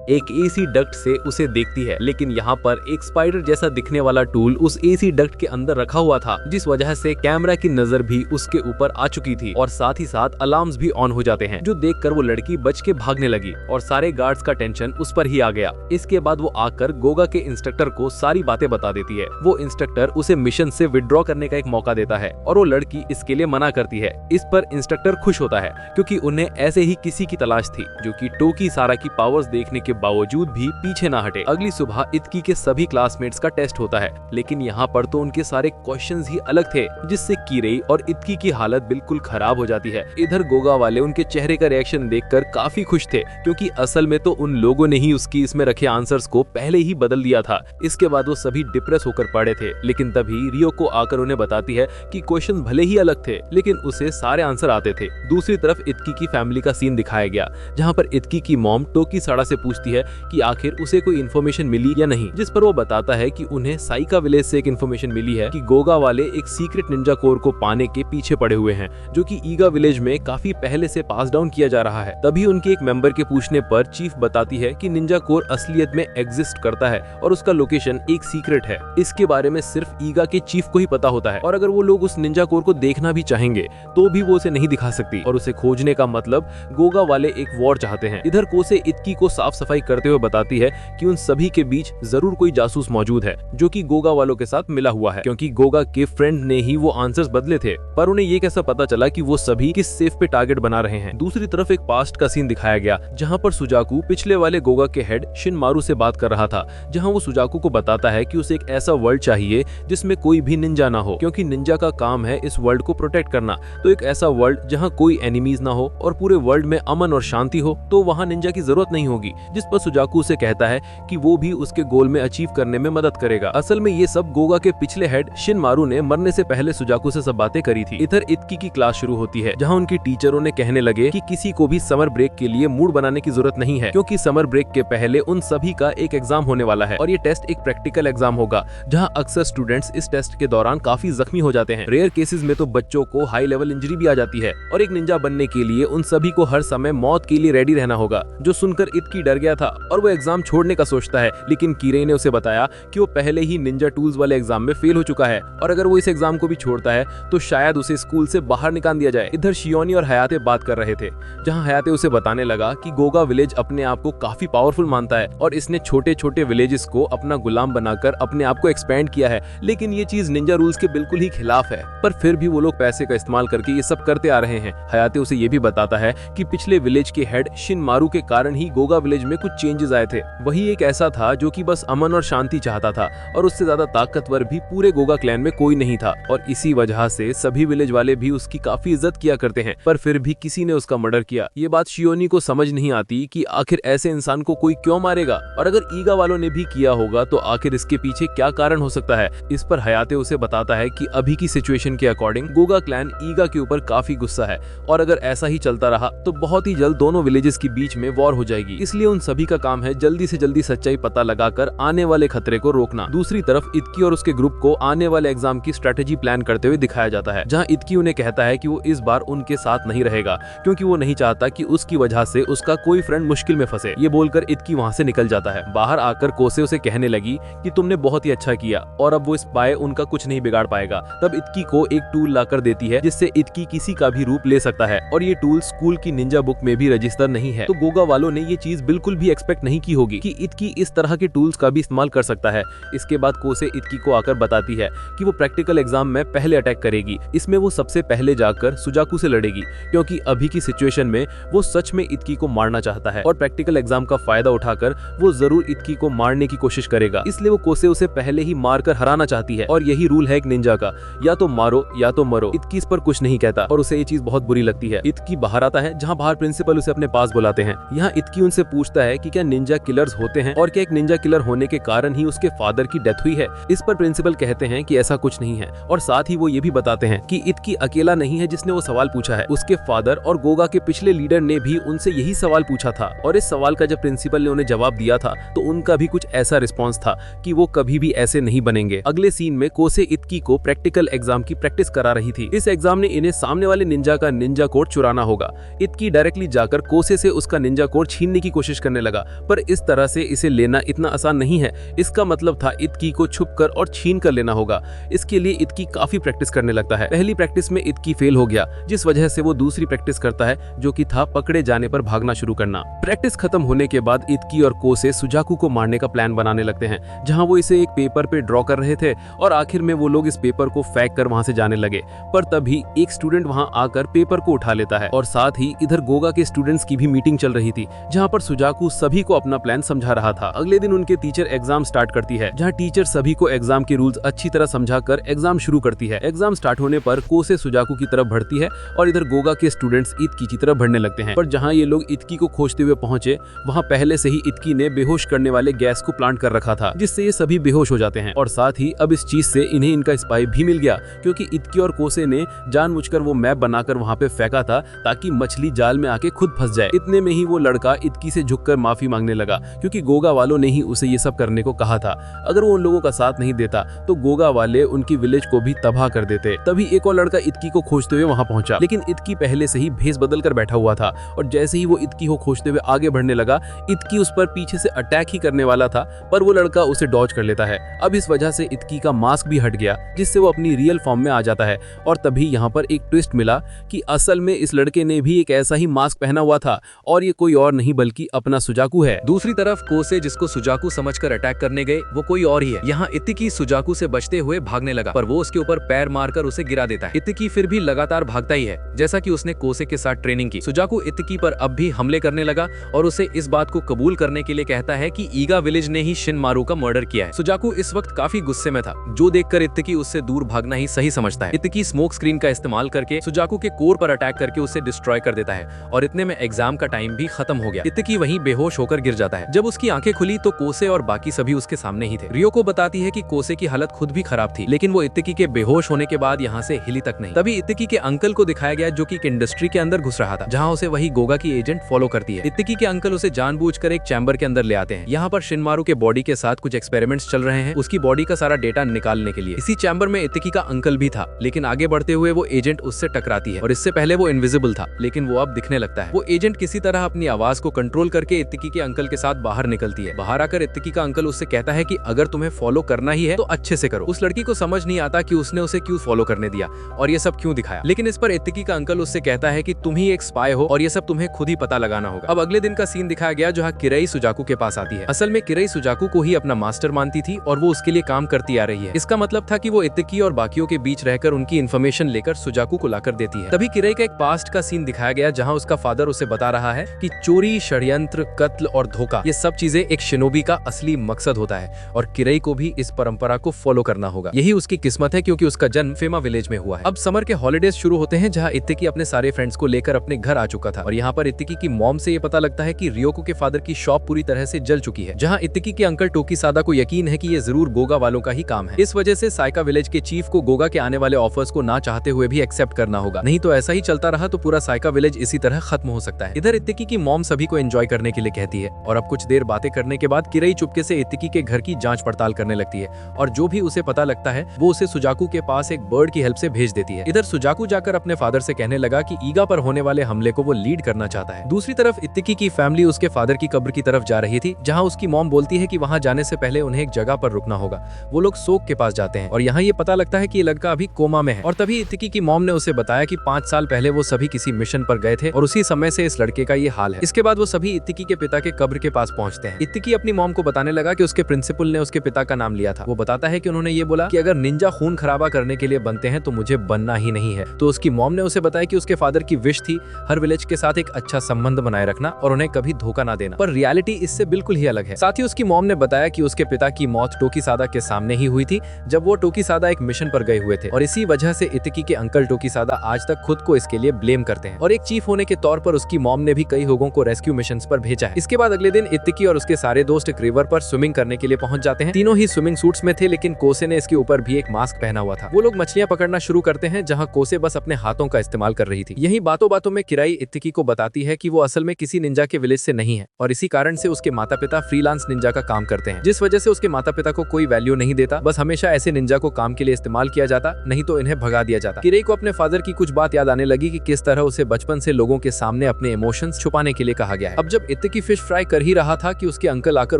एक AC duct से उसे देखती है, लेकिन यहाँ पर एक स्पाइडर जैसा दिखने वाला टूल उस एसी डक्ट के अंदर रखा हुआ था, जिस वजह से कैमरा की नजर भी उसके ऊपर आ चुकी थी और साथ ही साथ अलार्म्स भी ऑन हो जाते हैं, जो देखकर वो लड़की बच के भागने लगी और सारे गार्ड्स का टेंशन उस पर ही आ गया। इसके बाद वो आकर गोगा के इंस्ट्रक्टर को सारी बातें बता देती है। वो इंस्ट्रक्टर उसे मिशन से विड्रॉ करने का एक मौका देता है और वो लड़की इसके लिए मना करती है। इस पर इंस्ट्रक्टर खुश होता है क्योंकि उन्हें ऐसे ही किसी की तलाश थी जो कि टोकी सारा की पावर्स देखने के बावजूद भी पीछे ना हटे। अगली सुबह इत्की के सभी क्लासमेट्स का टेस्ट होता है, लेकिन यहाँ पर तो उनके सारे क्वेश्चंस ही अलग थे, जिससे कीरेई और इत्की की हालत बिल्कुल खराब हो जाती है। इधर गोगा वाले उनके चेहरे का रिएक्शन देखकर काफी खुश थे, क्योंकि असल में तो उन लोगों ने ही उसकी इसमें रखे आंसर्स को पहले ही बदल दिया था। इसके बाद वो सभी डिप्रेस होकर पड़े थे, लेकिन तभी रियोको आकर उन्हें बताती है कि क्वेश्चंस भले ही अलग थे, लेकिन उसे सारे आंसर आते थे। दूसरी तरफ इत्की की फैमिली का सीन दिखाया गया, जहाँ पर इत्की की मॉम टोकी साड़ा से पूछती है कि आखिर उसे कोई इन्फॉर्मेशन मिली या नहीं, जिस पर वो बताता है कि उन्हें साइका विलेज से एक इन्फॉर्मेशन मिली है कि गोगा वाले एक सीक्रेट निंजा कोर को पाने के पीछे पड़े हुए हैं, जो कि ईगा विलेज में काफी पहले से पास डाउन किया जा रहा है। तभी उनके एक मेंबर के पूछने पर चीफ बताती है कि निंजा कोर असलियत में एग्जिस्ट करता है और उसका लोकेशन एक सीक्रेट है। इसके बारे में सिर्फ ईगा के चीफ को ही पता होता है और अगर वो लोग उस निंजा कोर को देखना भी चाहेंगे तो भी वो उसे नहीं दिखा सकती और उसे खोजने का मतलब गोगा वाले एक वॉर चाहते हैं। इधर कोसे इत्की को साफ सफाई करते हुए बताती है कि उन सभी के बीच जरूर कोई जासूस मौजूद है जो कि गोगा वालों के साथ मिला हुआ है, क्योंकि गोगा के फ्रेंड ने ही वो आंसर्स बदले थे, पर उन्हें ये कैसा पता चला कि वो सभी किस सेफ पे टारगेट बना रहे हैं। दूसरी तरफ एक पास्ट का सीन दिखाया गया, जहाँ पर सुजाकू पिछले वाले गोगा के हेड शिनमारू से बात कर रहा था, जहाँ वो सुजाकू को बताता है कि उसे एक ऐसा वर्ल्ड चाहिए जिसमें कोई भी निंजा ना हो, क्योंकि निंजा का काम है इस वर्ल्ड को प्रोटेक्ट करना। तो एक ऐसा वर्ल्ड जहाँ कोई एनिमीज ना हो और पूरे वर्ल्ड में अमन और शांति हो, तो वहाँ निंजा की जरूरत नहीं होगी। जिस पर सुजाकू उसे कहता है कि वो भी उसके गोल में अचीव करने में मदद करेगा। असल में ये सब गोगा के पिछले हेड शिनमारू ने मरने से पहले सुजाकू से सब बातें करी थी। इधर इत्की की क्लास शुरू होती है, जहाँ उनकी टीचरों ने कहने लगे कि किसी को भी समर ब्रेक के लिए मूड बनाने की जरूरत नहीं है, क्योंकि समर ब्रेक के पहले उन सभी का एक एग्जाम होने वाला है और ये टेस्ट एक प्रैक्टिकल एग्जाम होगा, जहाँ अक्सर स्टूडेंट्स इस टेस्ट के दौरान काफी जख्मी हो जाते हैं। रेयर केसेस में तो बच्चों को हाई लेवल इंजरी भी आ जाती है और एक निंजा बनने के लिए उन सभी को हर समय मौत के लिए रेडी रहना होगा। जो सुनकर इत्की डर गया था और वो एग्जाम छोड़ने का सोचता है, लेकिन कीरेई ने उसे बताया कि वो पहले ही निंजा टूल्स वाले एग्जाम में फेल हो चुका है और अगर वो इस एग्जाम को भी छोड़ता है तो शायद उसे स्कूल से बाहर निकाल दिया जाए। इधर शियोनी और हयाते बात कर रहे थे, जहाँ हयाते उसे बताने लगा कि गोगा विलेज अपने आप को काफी पावरफुल मानता है और इसने छोटे छोटे विलेजेस को अपना गुलाम बनाकर अपने आप को एक्सपेंड किया है, लेकिन ये चीज निंजा रूल्स के बिल्कुल ही खिलाफ है, पर फिर भी वो लोग पैसे का इस्तेमाल करके ये सब करते आ रहे हैं। हयाते उसे ये भी बताता है कि पिछले विलेज के हेड शिनमारू के कारण ही गोगा विलेज में कुछ चेंजेस आए थे। वही एक ऐसा था जो कि बस अमन और शांति चाहता था और उससे ज्यादा ताकतवर भी पूरे गोगा क्लैन में कोई नहीं था और इसी वजह से सभी विलेज वाले भी उसकी काफी इज्जत किया करते हैं, पर फिर भी किसी ने उसका मर्डर किया। ये बात शियोनी को समझ नहीं आती कि आखिर ऐसे इंसान को कोई क्यों मारेगा और अगर ईगा वालों ने भी किया होगा तो आखिर इसके पीछे क्या कारण हो सकता है। इस पर हयाते उसे बताता है कि अभी की सिचुएशन के अकॉर्डिंग गोगा क्लैन ईगा के ऊपर काफी गुस्सा है और अगर ऐसा ही चलता रहा तो बहुत ही जल्द दोनों विलेजेस के बीच में वॉर हो जाएगी। इसलिए उन सभी का काम है जल्दी से जल्दी सच्चाई पता लगाकर आने वाले खतरे को रोकना। दूसरी तरफ इत्की और उसके ग्रुप को आने वाले एग्जाम की स्ट्रेटेजी प्लान करते हुए दिखाया जाता है, जहां इत्की उन्हें कहता है कि वो इस बार उनके साथ नहीं रहेगा क्योंकि वो नहीं चाहता कि उसकी वजह से उसका कोई फ्रेंड मुश्किल में फंसे। ये बोलकर इत्की वहां से निकल जाता है। बाहर आकर कोसे उसे कहने लगी कि तुमने बहुत ही अच्छा किया और अब वो स्पाई उनका कुछ नहीं बिगाड़ पाएगा। तब इत्की को एक टूल लाकर देती है जिससे इत्की किसी का भी रूप ले सकता है और ये टूल स्कूल की निंजा बुक में भी रजिस्टर नहीं है। तो गोगा वालों ने ये चीज बिल्कुल भी एक्सपेक्ट नहीं की होगी कि इत्की इस तरह के टूल्स का भी इस्तेमाल कर सकता है। इसके बाद कोसे इत्की को आकर बताती है कि वो प्रैक्टिकल एग्जाम में पहले अटैक करेगी। इसमें वो सबसे पहले जाकर सुजाकू से लड़ेगी क्योंकि अभी की सिचुएशन में वो सच में इत्की को मारना चाहता है और प्रैक्टिकल एग्जाम का फायदा उठाकर वो जरूर इत्की को मारने की कोशिश करेगा। इसलिए वो कोसे उसे पहले ही मारकर हराना चाहती है और यही रूल है एक निंजा का, या तो मारो या तो मरो। इत्की इस पर कुछ नहीं कहता और उसे ये चीज बहुत बुरी लगती है। इत्की बाहर आता है, जहाँ बाहर प्रिंसिपल उसे अपने पास बुलाते हैं। यहाँ इत्की उनसे पूछता है कि क्या निंजा किलर्स होते हैं और क्या एक निंजा किलर होने के कारण ही उसके फादर की डेथ हुई है। इस पर प्रिंसिपल कहते हैं कि ऐसा कुछ नहीं है और साथ ही वो ये भी बताते हैं कि इत्की अकेला नहीं है जिसने वो सवाल पूछा है। उसके फादर और गोगा के पिछले लीडर ने भी उनसे यही सवाल पूछा था और इस सवाल का जब प्रिंसिपल ने उन्हें जवाब दिया था तो उनका भी कुछ ऐसा रिस्पॉन्स था कि वो कभी भी ऐसे नहीं बनेंगे। अगले सीन में कोसे इत्की को प्रैक्टिकल एग्जाम की प्रैक्टिस करा रही थी। इस एग्जाम ने इन्हें सामने वाले निंजा का निंजा कोड चुराना होगा। इत्की डायरेक्टली जाकर कोसे से उसका निंजा कोड छीनने की कोशिश करने करने लगा, पर इस तरह से इसे लेना इतना आसान नहीं है। इसका मतलब था इत्की को छुपकर और छीन कर लेना होगा। इसके लिए इत्की काफी प्रैक्टिस करने लगता है। पहली प्रैक्टिस में इत्की फेल हो गया, जिस वजह से वो दूसरी प्रैक्टिस करता है, जो कि था पकड़े जाने पर भागना शुरू करना। प्रैक्टिस खत्म होने के बाद इत्की और कोसे सुजाकू को मारने का प्लान बनाने लगते हैं, जहां वो इसे एक पेपर पे ड्रॉ कर रहे थे और आखिर में वो लोग इस पेपर को फेंक कर वहां से जाने लगे। पर तभी एक स्टूडेंट वहां आकर पेपर को उठा लेता है और साथ ही इधर गोगा के स्टूडेंट्स की भी मीटिंग चल रही थी, जहां पर सुजाकू सभी को अपना प्लान समझा रहा था। अगले दिन उनके टीचर एग्जाम स्टार्ट करती है, जहां टीचर सभी को एग्जाम के रूल्स अच्छी तरह समझाकर एग्जाम शुरू करती है। एग्जाम स्टार्ट होने पर कोसे सुजाकू की तरफ बढ़ती है और इधर गोगा के स्टूडेंट्स इत्की की तरफ बढ़ने लगते हैं। पर जहां ये लोग इत्की को खोजते हुए पहुंचे, वहां पहले से ही इत्की ने बेहोश करने वाले गैस को प्लांट कर रखा था, जिससे ये सभी बेहोश हो जाते हैं। और साथ ही अब इस चीज से इन्हें इनका स्पाई भी मिल गया, क्योंकि इत्की और कोसे ने जानबूझकर वो मैप बनाकर वहां पे फेंका था ताकि मछली जाल में आके खुद फंस जाए। इतने में ही वो लड़का इत्की से झुककर माफी मांगने लगा, क्योंकि गोगा वालों ने ही उसे ये सब करने को कहा था। अगर वो उन लोगों का साथ नहीं देता तो गोगा वाले उनकी विलेज को भी तबाह कर देते। तभी एक और लड़का इत्की को खोजते हुए वहां पहुंचा, लेकिन इत्की पहले से ही भेस बदल कर बैठा हुआ था और जैसे ही वो इत्की को खोजते हुए आगे बढ़ने लगा, इत्की उस पर पीछे से अटैक ही करने वाला था, पर वो लड़का उसे डॉज कर लेता है। अब इस वजह से इत्की का मास्क भी हट गया, जिससे वो अपनी रियल फॉर्म में आ जाता है। और तभी यहाँ पर एक ट्विस्ट मिला कि असल में इस लड़के ने भी एक ऐसा ही मास्क पहना हुआ था और ये कोई और नहीं बल्कि अपना सुजाकू है। दूसरी तरफ कोसे, जिसको सुजाकू समझकर अटैक करने गए, वो कोई और ही है। यहाँ इत्की सुजाकू से बचते हुए भागने लगा, पर वो उसके ऊपर पैर मारकर उसे गिरा देता है। इत्की फिर भी लगातार भागता ही है, जैसा कि उसने कोसे के साथ ट्रेनिंग की। सुजाकू इत्की पर अब भी हमले करने लगा और उसे इस बात को कबूल करने के लिए कहता है कि ईगा विलेज ने ही शिनमारू का मर्डर किया है। सुजाकू इस वक्त काफी गुस्से में था, जो देखकर इत्की उससे दूर भागना ही सही समझता है। इत्की स्मोक स्क्रीन का इस्तेमाल करके सुजाकू के कोर पर अटैक करके उसे डिस्ट्रॉय कर देता है और इतने में एग्जाम का टाइम भी खत्म हो गया। इत्की वहीं बेहोश होकर गिर जाता है। जब उसकी आंखें खुली तो कोसे और बाकी सभी उसके सामने ही थे। रियो को बताती है कि कोसे की हालत खुद भी खराब थी, लेकिन वो इत्की के बेहोश होने के बाद यहाँ से हिली तक नहीं। तभी इत्की के अंकल को दिखाया गया, जो कि एक इंडस्ट्री के अंदर घुस रहा था, जहाँ उसे वही गोगा की एजेंट फॉलो करती है। इत्की के अंकल उसे जानबूझकर एक चैम्बर के अंदर ले आते हैं। यहाँ पर शिनमारू के बॉडी के साथ कुछ एक्सपेरिमेंट्स चल रहे हैं, उसकी बॉडी का सारा डेटा निकालने के लिए। इसी चैम्बर में इत्की का अंकल भी था, लेकिन आगे बढ़ते हुए वो एजेंट उससे टकराती है और इससे पहले वो इनविजिबल था, लेकिन वो अब दिखने लगता है। वो एजेंट किसी तरह अपनी आवाज को कंट्रोल करके इत्की के अंकल के साथ बाहर निकलती है। बाहर आकर इत्की का अंकल उससे कहता है कि अगर तुम्हें फॉलो करना ही है तो अच्छे से करो। उस लड़की को समझ नहीं आता कि उसने उसे क्यों फॉलो करने दिया और ये सब क्यों दिखाया, लेकिन इस पर इत्की का अंकल उससे कहता है कि तुम ही एक स्पाई हो और ये सब तुम्हें खुद ही पता लगाना होगा। अब अगले दिन का सीन दिखाया गया, जहाँ किरई सुजाकू के पास आती है। असल में किरई सुजाकू को ही अपना मास्टर मानती थी और वो उसके लिए काम करती आ रही है। इसका मतलब था कि वो इत्की और बाकियों के बीच रहकर उनकी इन्फॉर्मेशन लेकर सुजाकू को लाकर देती है। तभी किरई का एक पास्ट का सीन दिखाया गया, जहाँ उसका फादर उसे बता रहा है कि चोरी, षड्यंत्र, कत्ल और धोखा, ये सब चीजें एक शिनोबी का असली मकसद होता है और किरई को भी इस परंपरा को फॉलो करना होगा। यही उसकी किस्मत है, क्योंकि उसका जन्म फेमा विलेज में हुआ है। अब समर के हॉलीडेज शुरू होते हैं, जहाँ इत्की अपने सारे फ्रेंड्स को लेकर अपने घर आ चुका था और यहाँ पर इत्की की मॉम से ये पता लगता है कि रियोको के फादर की शॉप पूरी तरह से जल चुकी है। जहाँ इत्की के अंकल टोकीसादा को यकीन है कि ये जरूर गोगा वालों का ही काम है। इस वजह से साइका विलेज के चीफ को गोगा के आने वाले ऑफर्स को ना चाहते हुए भी एक्सेप्ट करना होगा, नहीं तो ऐसा ही चलता रहा तो पूरा साइका विलेज इसी तरह खत्म हो सकता है। इधर इत्की की मॉम सभी को एंजॉय करने के लिए कहती है और अब कुछ देर बातें करने के बाद किरई चुपके से इत्की के घर की जांच पड़ताल करने लगती है और जो भी उसे पता लगता है वो उसे सुजाकू के पास एक बर्ड की हेल्प से भेज देती है। इधर सुजाकू जाकर अपने फादर से कहने लगा कि ईगा पर होने वाले हमले को वो लीड करना चाहता है। दूसरी तरफ इत्की की फैमिली उसके फादर की कब्र की तरफ जा रही थी, जहाँ उसकी मॉम बोलती है कि वहाँ जाने से पहले उन्हें एक जगह पर रुकना होगा। वो लोग सोक के पास जाते हैं और यहाँ ये पता लगता है कि ये लड़का अभी कोमा में है और तभी इत्की की मॉम ने उसे बताया कि 5 साल पहले वो सभी किसी मिशन पर गए थे और उसी समय से इस लड़के का ये हाल है। इसके बाद वो सभी इत्की के पिता के कब्र के पास पहुंचते हैं। इत्की अपनी मॉम को बताने लगा कि उसके प्रिंसिपल ने उसके पिता का नाम लिया था। वो बताता है कि उन्होंने ये बोला कि अगर निंजा खून खराबा करने के लिए बनते हैं तो मुझे बनना ही नहीं है। तो उसकी मॉम ने उसे बताया कि उसके फादर की विश थी हर विलेज के साथ एक अच्छा संबंध बनाए रखना और उन्हें कभी धोखा ना देना, पर रियलिटी इससे बिल्कुल ही अलग है। साथ ही उसकी मॉम ने बताया कि उसके पिता की मौत टोकीसादा के सामने ही हुई थी, जब वो टोकीसादा एक मिशन पर गए हुए थे और इसी वजह से इत्की के अंकल टोकीसादा आज तक खुद को इसके लिए ब्लेम करते हैं और एक चीफ होने के तौर पर उसकी मॉम ने भी कई लोगों को रेस्क्यू मिशंस पर भेजा है। इसके बाद अगले दिन इत्की और उसके सारे दोस्त एक रिवर पर स्विमिंग करने के लिए पहुंच जाते हैं। तीनों ही स्विमिंग सूट्स में थे, लेकिन कोसे ने इसके ऊपर भी एक मास्क पहना हुआ था। वो लोग मछलियां पकड़ना शुरू करते हैं, जहां कोसे बस अपने हाथों का इस्तेमाल कर रही थी। यही बातों बातों में किराई इत्की को बताती है कि वो असल में किसी निंजा के विलेज से नहीं है और इसी कारण से उसके माता पिता फ्रीलांस निंजा का काम करते हैं, जिस वजह से उसके माता पिता को कोई वैल्यू नहीं देता। बस हमेशा ऐसे निंजा को काम के लिए इस्तेमाल किया जाता, नहीं तो इन्हें भगा दिया जाता। किराई को अपने फादर की कुछ बात याद आने लगी कि किस तरह उसे बचपन से लोगों के सामने अपने इमोशंस छुपाने के लिए कहा गया है। अब जब इत्तेकी फिश फ्राई कर ही रहा था कि उसके अंकल आकर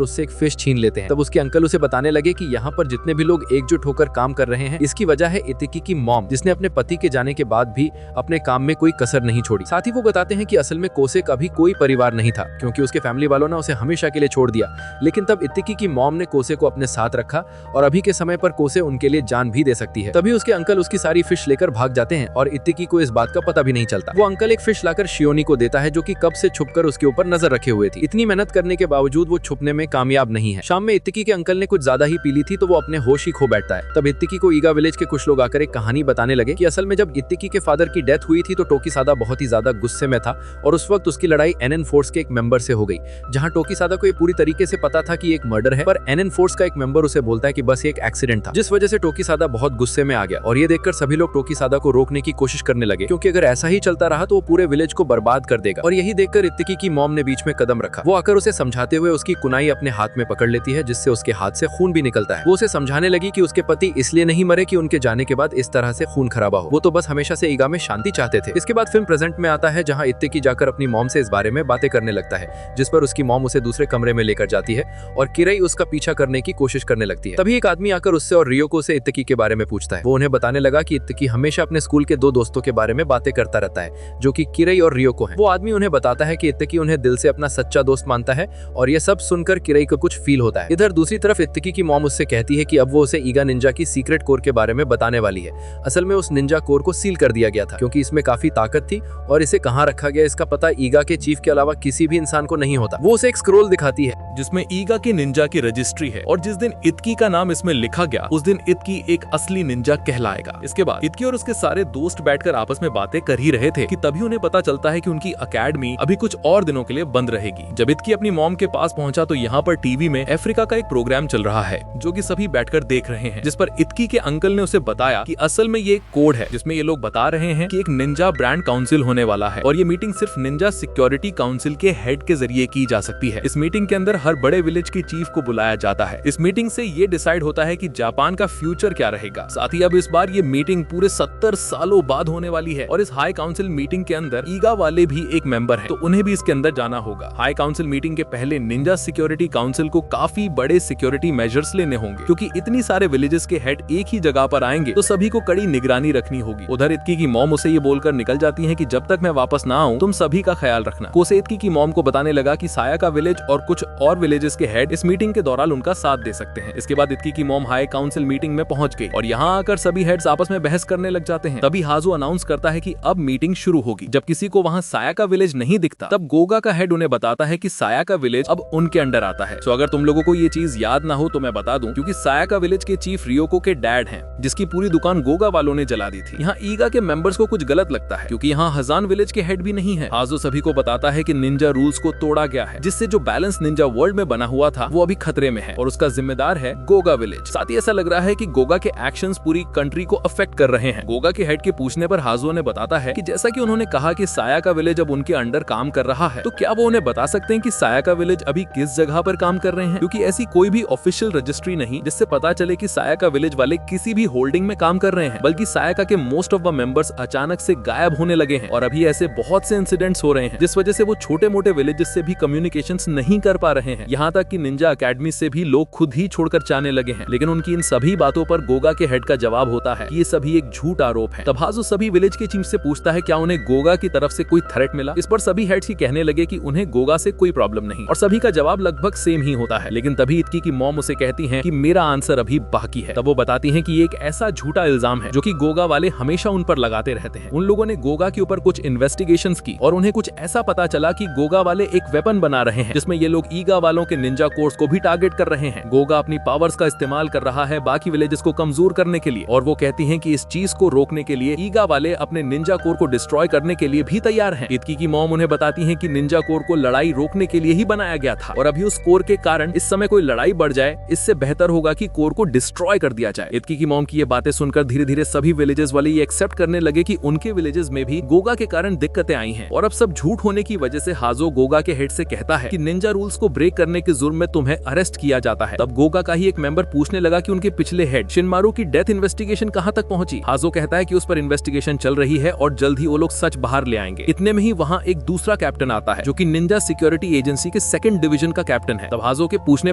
उससे एक फिश छीन लेते हैं। तब उसके अंकल उसे बताने लगे कि यहाँ पर जितने भी लोग एकजुट होकर काम कर रहे हैं, इसकी वजह है इत्तेकी की मॉम, जिसने अपने पति के जाने के बाद भी अपने काम में कोई कसर नहीं छोड़ी। साथ ही वो बताते हैं कि असल में कोसे का भी कोई परिवार नहीं था, क्योंकि उसके फैमिली वालों ने उसे हमेशा के लिए छोड़ दिया। लेकिन तब इत्तेकी की मॉम ने कोसे को अपने साथ रखा और अभी के समय पर कोसे उनके लिए जान भी दे सकती है। तभी उसके अंकल उसकी सारी फिश लेकर भाग जाते हैं और इत्तेकी को इस बात का पता भी नहीं चलता। वो अंकल एक फिश लाकर शियोनी को देता है, जो कि कब से छुपकर उसके ऊपर नजर रखे हुए थी। इतनी मेहनत करने के बावजूद वो छुपने में कामयाब नहीं है। शाम में इत्तेकी के अंकल ने कुछ ज्यादा ही पी ली थी, तो वो अपने होश ही खो बैठता है। तब इत्तेकी को ईगा विलेज के कुछ लोग आकर एक कहानी बताने लगे कि असल में जब इत्तेकी के फादर की डेथ हुई थी तो टोकीसादा बहुत ही ज्यादा गुस्से में था और उस वक्त उसकी लड़ाई एनएन फोर्स के एक मेंबर से हो गई। जहां टोकीसादा को ये पूरी तरीके से पता था कि एक मर्डर है, पर एनएन फोर्स का एक मेंबर उसे बोलता है कि बस ये एक एक्सीडेंट था, जिस वजह से टोकीसादा बहुत गुस्से में आ गया। और ये देखकर सभी लोग टोकीसादा को रोकने की कोशिश करने लगे, क्योंकि अगर ऐसा ही चलता रहा तो वो पूरे विलेज को बर्बाद कर देगा। और यही देखकर इत्तेकी की मॉम ने बीच में कदम रखा। वो आकर उसे समझाते हुए उसकी कुनाई अपने हाथ में पकड़ लेती है, जिससे उसके हाथ से खून भी निकलता है। वो उसे समझाने लगी कि उसके पति इसलिए नहीं मरे कि उनके जाने के बाद इस तरह से खून खराबा हो, वो तो बस हमेशा से ईगा में शांति चाहते थे। इसके बाद फिल्म प्रेजेंट में आता है, जहां इत्तेकी जाकर अपनी मॉम से इस बारे में बातें करने लगता है, जिस पर उसकी मॉम उसे दूसरे कमरे में लेकर जाती है और किरई उसका पीछा करने की कोशिश करने लगती है। तभी एक आदमी आकर उससे और रियोको से इत्तेकी के बारे में पूछता है। वो उन्हें बताने लगा कि इत्तेकी हमेशा अपने स्कूल के दो दोस्तों के बारे में बातें करता रहता है, जो कि किरई और रियोको हैं। वो आदमी उन्हें बताता है कि इत्तेकी उन्हें दिल से अपना सच्चा दोस्त मानता है और ये सब सुनकर किरई को कुछ फील होता है। इधर दूसरी तरफ इत्तेकी की मॉम उससे कहती है कि अब वो उसे ईगा निंजा की सीक्रेट कोर के बारे में बताने वाली है। असल में उस निंजा कोर को सील कर दिया गया था, क्योंकि इसमें काफी ताकत थी और इसे कहाँ रखा गया इसका पता ईगा के चीफ के अलावा किसी भी इंसान को नहीं होता। वो उसे एक स्क्रोल दिखाती है जिसमें ईगा के निंजा की रजिस्ट्री है और जिस दिन इत्तेकी का नाम इसमें लिखा गया उस दिन इत्तेकी एक असली निंजा कहलाएगा। इसके बाद इत्तेकी और उसके सारे दोस्त बैठकर आपस में बातें कर ही रहे थे कि तभी उन्हें पता चलता है कि उनकी अकेडमी अभी कुछ और दिनों के लिए बंद रहेगी। जब इत्तेकी अपनी मॉम के पास पहुंचा तो यहाँ पर टीवी में अफ्रीका का एक प्रोग्राम चल रहा है, जो कि सभी बैठकर देख रहे हैं, जिस पर इत्तेकी के अंकल ने उसे बताया कि असल में ये एक कोड है जिसमें ये लोग बता रहे हैं कि एक निंजा ब्रांड काउंसिल होने वाला है और ये मीटिंग सिर्फ निंजा सिक्योरिटी काउंसिल के हेड के जरिए की जा सकती है। इस मीटिंग के अंदर हर बड़े विलेज के चीफ को बुलाया जाता है। इस मीटिंग से ये डिसाइड होता है कि जापान का फ्यूचर क्या रहेगा। साथ ही अब इस बार ये मीटिंग पूरे 70 सालों बाद होने वाली है और इस हाई काउंसिल मीटिंग के अंदर ईगा वाले भी एक मेंबर हैं, तो उन्हें भी इसके अंदर जाना होगा। हाई काउंसिल मीटिंग के पहले निंजा सिक्योरिटी काउंसिल को काफी बड़े सिक्योरिटी मेजर्स लेने होंगे, क्योंकि इतनी सारे विलेजेस के हेड एक ही जगह पर आएंगे तो सभी को कड़ी निगरानी रखनी होगी। उधर इत्तेकी की मॉम उसे ये बोलकर निकल जाती है कि जब तक मैं वापस ना आऊं तुम सभी का ख्याल रखना। कोसे इत्तेकी की मॉम को बताने लगा कि सायाका विलेज और कुछ और विलेजेस के हेड इस मीटिंग के दौरान उनका साथ दे सकते हैं। इसके बाद इत्तेकी की मॉम हाई काउंसिल मीटिंग में पहुंच गई और यहाँ आकर सभी हेड्स आपस में बहस करने लग जाते हैं। तभी हाजो अनाउंस करता है कि अब मीटिंग शुरू होगी। जब किसी को वहाँ सायाका विलेज नहीं दिखता तब गोगा का हेड उन्हें बताता है कि सायाका विलेज अब उनके अंडर आता है। तो अगर तुम लोगों को ये चीज याद ना हो तो मैं बता दूं, क्योंकि सायाका विलेज के चीफ रियोको के डैड हैं, जिसकी पूरी दुकान गोगा वालों ने जला दी थी। यहाँ ईगा के मेंबर्स को कुछ गलत लगता है, क्योंकि यहाँ हजान विलेज के हेड भी नहीं है। हाजो सभी को बताता है कि निंजा रूल्स को तोड़ा गया है, जिससे जो बैलेंस निंजा वर्ल्ड में बना हुआ था वो अभी खतरे में है और उसका जिम्मेदार है गोगा विलेज। साथ ही ऐसा लग रहा है कि गोगा के एक्शंस पूरी कंट्री को अफेक्ट कर रहे हैं। गोगा के हेड के पूछने पर हाजो ने बताता है कि जैसा कि उन्होंने कहा कि सायाका विलेज अब उनके अंडर काम कर रहा है, तो क्या वो उन्हें बता सकते हैं कि सायाका विलेज अभी किस जगह पर काम कर रहे हैं, क्योंकि ऐसी कोई भी ऑफिशियल रजिस्ट्री नहीं जिससे पता चले कि सायाका विलेज वाले किसी भी होल्डिंग में काम कर रहे हैं, बल्कि सायाका के मोस्ट ऑफ द मेंबर्स अचानक से गायब होने लगे हैं और अभी ऐसे बहुत से इंसिडेंट्स हो रहे हैं जिस वजह से वो छोटे मोटे विलेजेस से भी कम्युनिकेशंस नहीं कर पा रहे हैं। यहाँ तक कि निंजा अकेडमी से भी लोग खुद ही छोड़कर जाने लगे हैं। लेकिन उनकी इन सभी बातों पर गोगा के हेड का जवाब होता है कि ये सभी एक झूठ आरोप है। तब हाजो सभी विलेज के चीफ से पूछता है क्या उन्हें गोगा की तरफ से कोई थ्रेट मिला। इस पर सभी हेड्स ही कहने लगे कि उन्हें गोगा से कोई प्रॉब्लम नहीं और सभी का जवाब लगभग सेम ही होता है। लेकिन तभी इत्तेकी की मॉम उसे कहती हैं कि मेरा आंसर अभी बाकी है। तब वो बताती हैं कि ये एक ऐसा झूठा इल्जाम है जो कि गोगा वाले हमेशा उन पर लगाते रहते हैं। उन लोगों ने गोगा के ऊपर कुछ इन्वेस्टिगेशंस की और उन्हें कुछ ऐसा पता चला कि गोगा वाले एक वेपन बना रहे हैं जिसमें ये लोग ईगा वालों के निंजा कोर्स को भी टारगेट कर रहे हैं। गोगा अपनी पावर्स का इस्तेमाल कर रहा है बाकी विलेजेस को कमजोर करने के लिए और वो कहती हैं कि इस चीज को रोकने के लिए ईगा वाले अपने निंजा कोर को डिस्ट्रॉय करने के लिए भी तैयार हैं। इत्तेकी की मॉम उन्हें बताती हैं कि निंजा कोर को लड़ाई रोकने के लिए ही बनाया गया था और अभी उस कोर के कारण इस समय कोई लड़ाई बढ़ जाए इससे बेहतर होगा कि कोर को डिस्ट्रॉय कर दिया जाए। इत्तेकी की मॉम की ये बातें सुनकर धीरे धीरे सभी विलेजेस वाले ये एक्सेप्ट करने लगे कि उनके विलेजेस में भी गोगा के कारण दिक्कतें आई हैं और अब सब झूठ होने की वजह से हाजो गोगा के हेड से कहता है कि निंजा रूल्स को ब्रेक करने के जुर्म में तुम्हें अरेस्ट किया जाता है। तब गोगा का ही एक मेंबर पूछने लगा कि उनके पिछले हेड शिनमारू की डेथ इन्वेस्टिगेशन कहां तक पहुंची। हाजो कहता है कि उस पर इन्वेस्टिगेशन चल रही है और जल्द ही वो लोग सच बाहर ले आएंगे। इतने में ही वहाँ एक दूसरा कैप्टन आता है जो कि निंजा निंजा सिक्योरिटी एजेंसी के 2nd डिवीजन का कैप्टन है। तब हाजो के पूछने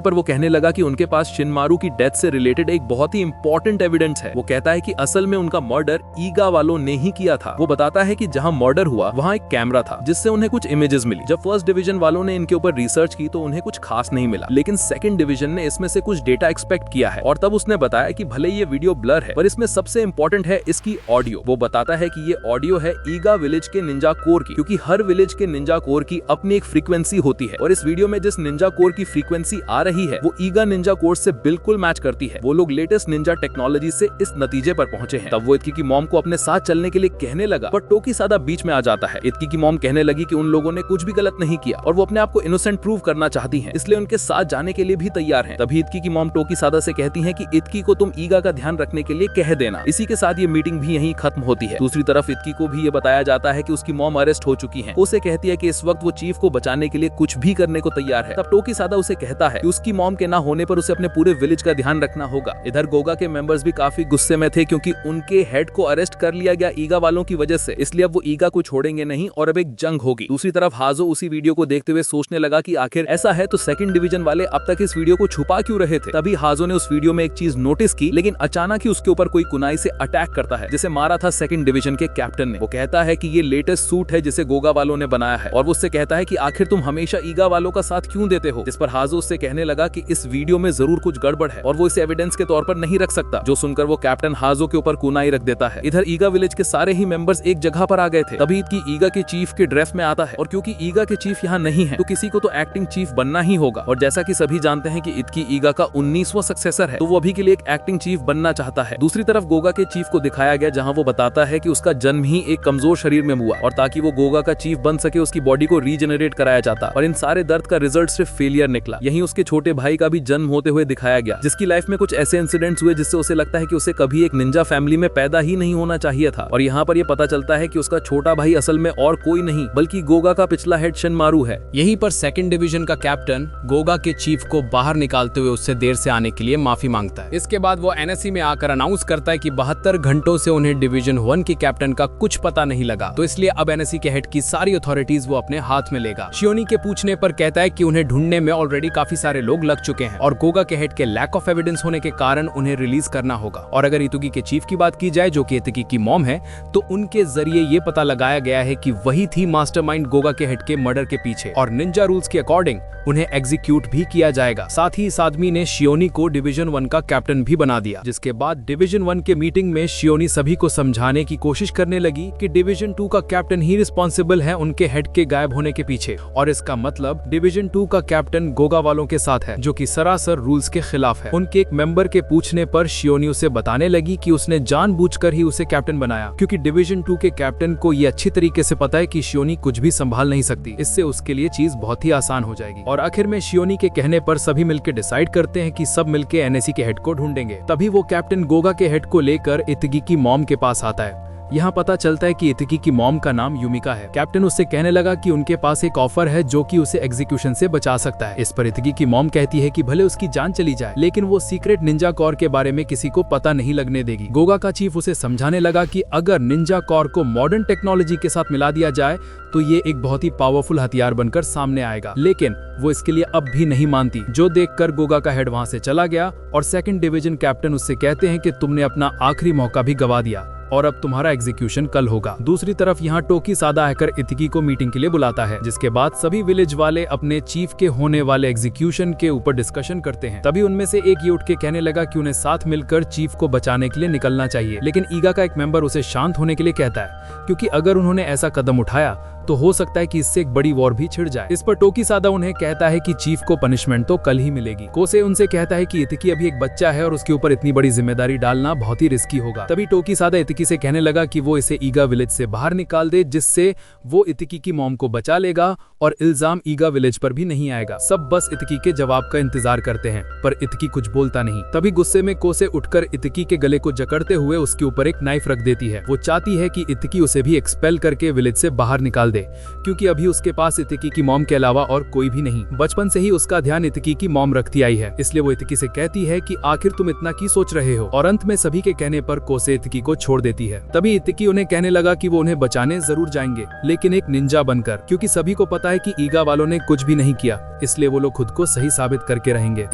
पर वो कहने लगा कि उनके पास शिनमारू की डेथ से रिलेटेड एक बहुत ही इंपॉर्टेंट एविडेंस है। वो कहता है कि असल में उनका मर्डर ईगा वालों ने ही किया था। वो बताता है कि जहां मर्डर हुआ वहां एक कैमरा था जिससे उन्हें कुछ इमेजेस मिली। जब 1st डिवीजन वालों ने इनके ऊपर रिसर्च की तो उन्हें कुछ खास नहीं मिला, लेकिन 2nd डिवीजन ने इसमें से कुछ डेटा एक्सपेक्ट किया है और तब उसने बताया कि भले ये वीडियो ब्लर है पर इसमें सबसे इंपॉर्टेंट है इसकी ऑडियो। वो बताता है कि ये ऑडियो है ईगा विलेज के निंजा कोर की, क्योंकि हर विलेज के निंजा कोर की अपनी एक फ्रीक्वेंसी होती है और इस वीडियो में जिस निंजा कोर की फ्रीक्वेंसी आ रही है वो ईगा निंजा कोर से बिल्कुल मैच करती है। वो लोग लेटेस्ट निंजा टेक्नोलॉजी से इस नतीजे पर पहुंचे हैं। तब वो इत्की की मॉम को अपने साथ चलने के लिए कहने लगा, पर टोकीसादा बीच में आ जाता है। इत्की की मॉम कहने लगी कि उन लोगों ने कुछ भी गलत नहीं किया और वो अपने आप को इनोसेंट प्रूव करना चाहती हैं, इसलिए उनके साथ जाने के लिए भी तैयार हैं। तभी इत्की की मॉम टोकीसादा से कहती हैं कि इत्की को तुम ईगा का ध्यान रखने के लिए कह देना। इसी के साथ ये मीटिंग भी यहीं खत्म होती है। दूसरी तरफ इत्की को भी ये बताया जाता है कि उसकी मॉम अरेस्ट हो चुकी है। उसे कहती है कि इस वक्त वो चीफ को बचाने के लिए कुछ भी करने को तैयार है। तब टोकीसादा उसे कहता है कि उसकी मॉम के ना होने पर उसे अपने पूरे विलेज का ध्यान रखना होगा। इधर गोगा के मेंबर्स भी काफी गुस्से में थे क्योंकि उनके हेड को अरेस्ट कर लिया गया ईगा वालों की वजह से, इसलिए अब वो ईगा को छोड़ेंगे नहीं और अब एक जंग होगी। दूसरी तरफ हाजो उसी वीडियो को देखते हुए सोचने लगा कि आखिर ऐसा है तो 2nd डिवीजन वाले अब तक इस वीडियो को छुपा क्यों रहे थे। तभी हाजो ने उस वीडियो में एक चीज नोटिस की, लेकिन अचानक ही उसके ऊपर कोई कुनाई से अटैक करता है जिसे मारा था 2nd डिवीजन के कैप्टन ने। वो कहता है कि ये लेटेस्ट सूट है जिसे गोगा वालों ने बनाया है और वो उससे कहता है कि आखिर तुम हमेशा ईगा वालों का साथ क्यों देते हो। जिस पर हाजो उससे कहने लगा कि इस वीडियो में जरूर कुछ गड़बड़ है और वो इसे एविडेंस के तौर पर नहीं रख सकता। जो सुनकर वो कैप्टन हाजो के ऊपर कुनाई रख देता है। इधर ईगा विलेज के सारे ही मेंबर्स एक जगह पर आ गए थे। तभी इत्की ईगा के चीफ के ड्रेस में आता है और क्योंकि ईगा के चीफ यहाँ नहीं है तो किसी को तो एक्टिंग चीफ बनना ही होगा और जैसा कि सभी जानते हैं कि इत्की ईगा का 19वां सक्सेसर है तो वो अभी के लिए एक एक्टिंग चीफ बनना चाहता है। दूसरी तरफ गोगा के चीफ को दिखाया गया जहाँ वो बताता है कि उसका जन्म ही एक कमजोर शरीर में हुआ और ताकि वो गोगा का चीफ बन सके उसकी बॉडी को रीजनरेट कराया जाता और इन सारे दर्द का रिजल्ट सिर्फ फेलियर निकला। यहीं उसके छोटे भाई का भी जन्म होते हुए दिखाया गया जिसकी लाइफ में कुछ ऐसे इंसिडेंट्स हुए जिससे उसे लगता है कि उसे कभी एक निंजा फैमिली में पैदा ही नहीं होना चाहिए था। और यहाँ पर ये पता चलता है कि उसका छोटा भाई असल में और कोई नहीं बल्कि गोगा का पिछला हेड शिनमारू है। यहीं पर 2nd डिवीजन का कैप्टन गोगा के चीफ को बाहर निकालते हुए उससे देर से आने के लिए माफी मांगता है। इसके बाद वो एनएससी में आकर अनाउंस करता है कि 72 घंटों से उन्हें डिवीजन 1 के कैप्टन का कुछ पता नहीं लगा, तो इसलिए अब एनएससी के हेड की सारी अथॉरिटीज वो अपने हाथ में लेगा। शियोनी के पूछने पर कहता है कि उन्हें ढूंढने में ऑलरेडी काफी सारे लोग लग चुके हैं और गोगा के हेड के लैक ऑफ एविडेंस होने के कारण उन्हें रिलीज करना होगा। और अगर इतुकी के चीफ की बात की जाए जो कि इतुकी की मॉम है तो उनके जरिए ये पता लगाया गया है कि वही थी मास्टरमाइंड गोगा के हेड के मर्डर के पीछे और निंजा रूल्स के अकॉर्डिंग उन्हें एग्जीक्यूट भी किया जाएगा। साथ ही इस आदमी ने शियोनी को डिवीजन 1 का कैप्टन भी बना दिया, जिसके बाद डिवीजन 1 के मीटिंग में शियोनी सभी को समझाने की कोशिश करने लगी कि डिवीजन 2 का कैप्टन ही रिस्पॉन्सिबल है उनके हेड के गायब होने के पीछे और इसका मतलब डिवीजन 2 का कैप्टन गोगा वालों के साथ है जो कि सरासर रूल्स के खिलाफ है। उनके एक मेंबर के पूछने पर शियोनी उसे बताने लगी कि उसने जानबूझकर ही उसे कैप्टन बनाया क्योंकि डिवीजन 2 के कैप्टन को ये अच्छी तरीके से पता है कि शियोनी कुछ भी संभाल नहीं सकती, इससे उसके लिए चीज बहुत ही आसान हो जाएगी। और आखिर में शियोनी के कहने पर सभी मिलकर डिसाइड करते हैं कि सब मिलकर एनएससी के हेड को ढूंढेंगे। तभी वो कैप्टन गोगा के हेड को लेकर इतगी की मॉम के पास आता है। यहाँ पता चलता है कि इतकी की मॉम का नाम युमिका है। कैप्टन उससे कहने लगा कि उनके पास एक ऑफर है जो कि उसे एग्जीक्यूशन से बचा सकता है। इस पर इतकी की मॉम कहती है कि भले उसकी जान चली जाए लेकिन वो सीक्रेट निंजा कोर के बारे में किसी को पता नहीं लगने देगी। गोगा का चीफ उसे समझाने लगा कि अगर निंजा कोर को मॉडर्न टेक्नोलॉजी के साथ मिला दिया जाए तो ये एक बहुत ही पावरफुल हथियार बनकर सामने आएगा, लेकिन वो इसके लिए अब भी नहीं मानती, जो देखकर गोगा का हेड वहां से चला गया और 2nd डिवीजन कैप्टन उससे कहते हैं कि तुमने अपना आखिरी मौका भी गवा दिया और अब तुम्हारा एग्जीक्यूशन कल होगा। दूसरी तरफ यहाँ टोकीसादा आकर इतकी को मीटिंग के लिए बुलाता है, जिसके बाद सभी विलेज वाले अपने चीफ के होने वाले एग्जीक्यूशन के ऊपर डिस्कशन करते हैं। तभी उनमें से एक ये उठ के कहने लगा कि उन्हें साथ मिलकर चीफ को बचाने के लिए निकलना चाहिए, लेकिन ईगा का एक मेंबर उसे शांत होने के लिए कहता है क्योंकि अगर उन्होंने ऐसा कदम उठाया तो हो सकता है कि इससे एक बड़ी वॉर भी छिड़ जाए। इस पर टोकीसादा उन्हें कहता है कि चीफ को पनिशमेंट तो कल ही मिलेगी। कोसे उनसे कहता है कि इतकी अभी एक बच्चा है और उसके ऊपर इतनी बड़ी जिम्मेदारी डालना बहुत ही रिस्की होगा। तभी टोकीसादा इतकी से कहने लगा कि वो इसे ईगा विलेज से बाहर निकाल दे, जिससे वो इतकी की मॉम को बचा लेगा और इल्जाम ईगा विलेज पर भी नहीं आएगा। सब बस इतकी के जवाब का इंतजार करते हैं पर इतकी कुछ बोलता नहीं। तभी गुस्से में कोसे उठकर इतकी के गले को जकड़ते हुए उसके ऊपर एक नाइफ रख देती है। वो चाहती है कि इतकी उसे भी एक्सपेल करके विलेज से बाहर निकाल निकाल दे, क्योंकि अभी उसके पास इतिकी की मॉम के अलावा और कोई भी नहीं। बचपन से ही उसका ध्यान इतिकी की मॉम रखती आई है, इसलिए वो इतिकी से कहती है कि आखिर तुम इतना की सोच रहे हो, और अंत में सभी के कहने पर कोसे इतिकी को छोड़ देती है। तभी इतिकी उन्हें कहने लगा कि वो उन्हें बचाने जरूर जाएंगे, लेकिन एक निंजा बनकर, क्योंकि सभी को पता है कि ईगा वालों ने कुछ भी नहीं किया, इसलिए वो लोग खुद को सही साबित करके रहेंगे।